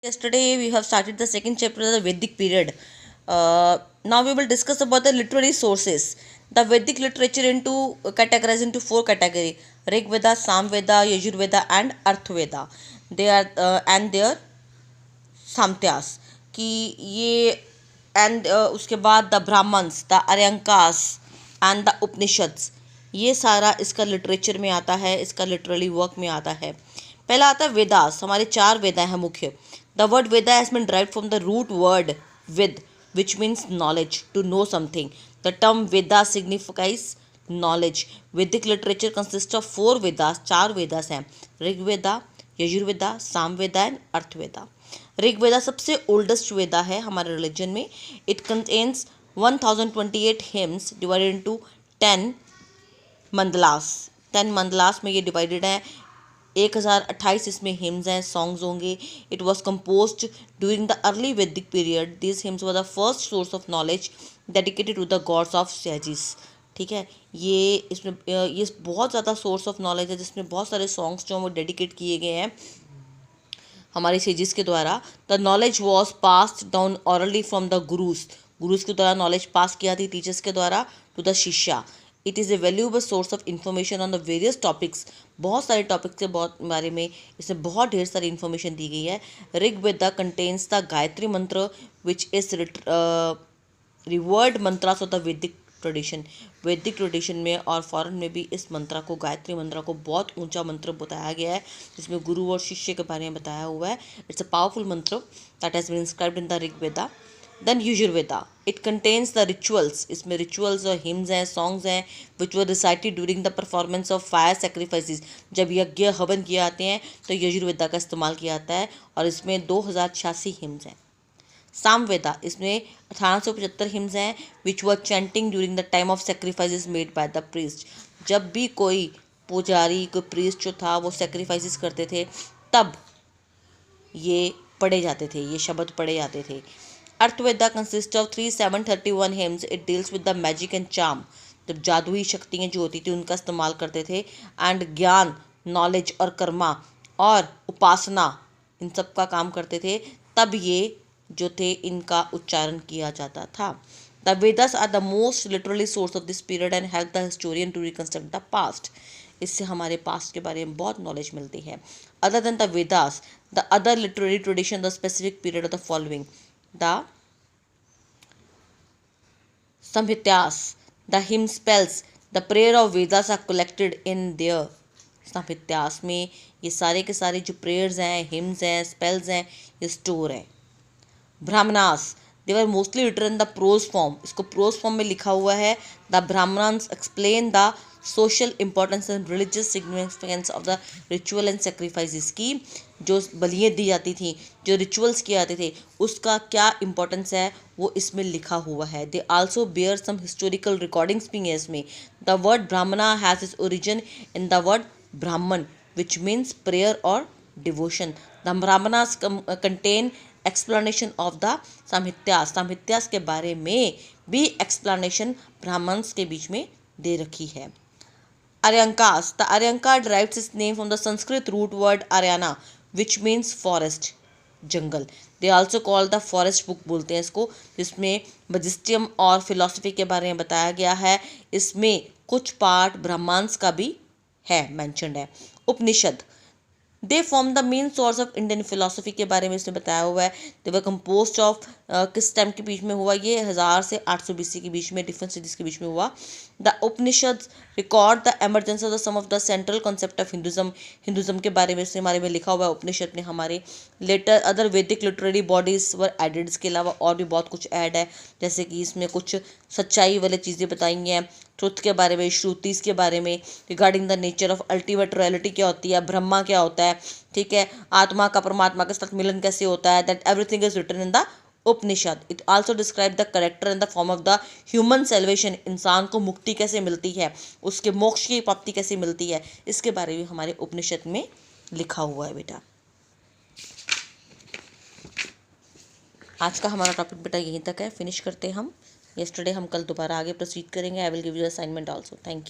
Yesterday we have started the second chapter of the Vedic period. Now we will discuss about the literary sources. The Vedic literature categorized into four categories: Rig Veda, Sam Veda, Yajur Veda, and Arth Veda. They are and their samtyas. कि ये and उसके बाद the Brahmanas, the Aranyakas and the Upanishads, ये सारा इसका literature में आता है, इसका लिटरली वर्क में आता है. पहला आता है वेदास. हमारे चार वेदा हैं मुख्य. The word Veda has been derived from the root word vid which means knowledge, to know something. The term Veda signifies knowledge. Vedic literature consists of four Vedas, चार वेदास हैं: ऋग वेदा, यजुर्वेदा, सामवेदा एंड अर्थवेदा. ऋग वेदा सबसे ओल्डेस्ट वेदा है हमारे रिलीजन में. It contains 1028 hymns divided into 10 मंडलास. 10 मंडलास में ये divided है. 1028 इसमें हिम्स हैं, सॉन्ग्स होंगे. It was compose during the early Vedic period. This hymns were the first source of knowledge dedicated to the gods of sages. ठीक है, ये बहुत ज़्यादा सोर्स ऑफ नॉलेज है, जिसमें बहुत सारे सॉन्ग्स जो वो डेडिकेट किए गए हैं हमारे सेजिस के द्वारा. The knowledge was passed down orally from the gurus के द्वारा नॉलेज पास किया थी टीचर्स के द्वारा to the shishya. It is a valuable source of information on the various topics. बहुत सारे टॉपिक्स के बारे में इसमें बहुत ढेर सारी इन्फॉर्मेशन दी गई है. Rig Veda contains the Gayatri mantra which is revered mantras of the Vedic tradition. Vedic tradition में और फॉरेन में भी इस मंत्र को, गायत्री मंत्र को, बहुत ऊंचा मंत्र बताया गया है, जिसमें गुरु और शिष्य के बारे में बताया हुआ है. It's a powerful mantra that has been inscribed in the Rig Veda. Then Yajurveda. It contains the rituals. इसमें रिचुअल्स और हिम्स हैं, सॉन्ग्स हैं, which were recited during the performance of fire sacrifices. जब यज्ञ हवन किए जाते हैं तो यजुर्वेदा का इस्तेमाल किया जाता है, और इसमें 2086 हिम्स हैं. सामवेदा, इसमें 1875 हिम्स हैं, which were chanting during the time of sacrifices made by the priest. जब भी कोई पुजारी, कोई प्रीस्ट जो था वो सेक्रीफाइसेस करते थे, तब ये पढ़े जाते थे, ये शब्द पढ़े जाते थे. Atharvaveda consist of 3731 hymns. It deals with the magic and charm. जब जादुई शक्तियाँ जो होती थी उनका इस्तेमाल करते थे, एंड ज्ञान, नॉलेज और कर्मा और उपासना, इन सब का काम करते थे, तब ये जो थे इनका उच्चारण किया जाता था. The Vedas are the most literally source of this period and help the historian to reconstruct the past. इससे हमारे पास्ट के बारे में बहुत नॉलेज मिलती है. Other than the Vedas, the other literary tradition, the specific period of the following: the Samhityas, the hymn spells, the prayer of Vedas are collected in their Samhityas. में ये सारे के सारे जो प्रेयर्स हैं, हिम्स हैं, स्पेल्स हैं, ये स्टोर है. Brahmanas, they were mostly written in the prose form. इसको प्रोज फॉर्म में लिखा हुआ है. The Brahmanas explain the social importance and religious significance of the ritual and sacrifices. की जो बलियाँ दी जाती थी, जो रिचुअल्स किए जाते थे, उसका क्या इंपॉर्टेंस है वो इसमें लिखा हुआ है. They also bear some historical recordings भी हैं इसमें. The word Brahmana has its origin in the word Brahman which means prayer और devotion. The Brahmanas contain explanation of the sahityas. Sahityas के बारे में भी एक्सप्लेनेशन ब्राह्मण्स के बीच में दे रखी है. Aryankas. The Aryanka derives its name from the Sanskrit root word Aryana, which means forest, jungle. They also call the forest book बोलते हैं इसको, जिसमें मैजिस्ट्रियम और फिलोसफी के बारे में बताया गया है. इसमें कुछ पार्ट ब्राह्मण्स का भी है, मैंशनड है. Upanishad, they form the main source of Indian philosophy के बारे में इसमें बताया हुआ है. दे वर कम्पोज ऑफ, किस टाइम के बीच में हुआ ये, 1000 से 800 BC के बीच में, डिफरेंट सिटीज के बीच में हुआ. The Upanishad record the emergence of the some of the central concept of Hinduism के बारे में इसके बारे में लिखा हुआ है उपनिषद ने हमारे. लेटर अदर वैदिक लिटरेरी बॉडीज वर एडेड. इसके अलावा और भी बहुत कुछ ऐड है, जैसे कि इसमें कुछ सच्चाई वाली चीज़ें बताई हैं, ट्रुथ के बारे में, श्रुतिस के बारे में, regarding the nature of ultimate reality क्या होती है, ब्रह्मा क्या होता है, ठीक है, आत्मा का परमात्मा के साथ मिलन कैसे होता है. That everything is written in the Upanishad. It also describe the character and the form of the human salvation. इंसान को मुक्ति कैसे मिलती है, उसके मोक्ष की प्राप्ति कैसे मिलती है, इसके बारे में हमारे उपनिषद में लिखा हुआ है बेटा. आज का हमारा टॉपिक बेटा यहीं तक है, फिनिश करते हैं हम. येस्टरडे हम कल दोबारा आगे प्रोसीड करेंगे. I will give you assignment also. Thank you.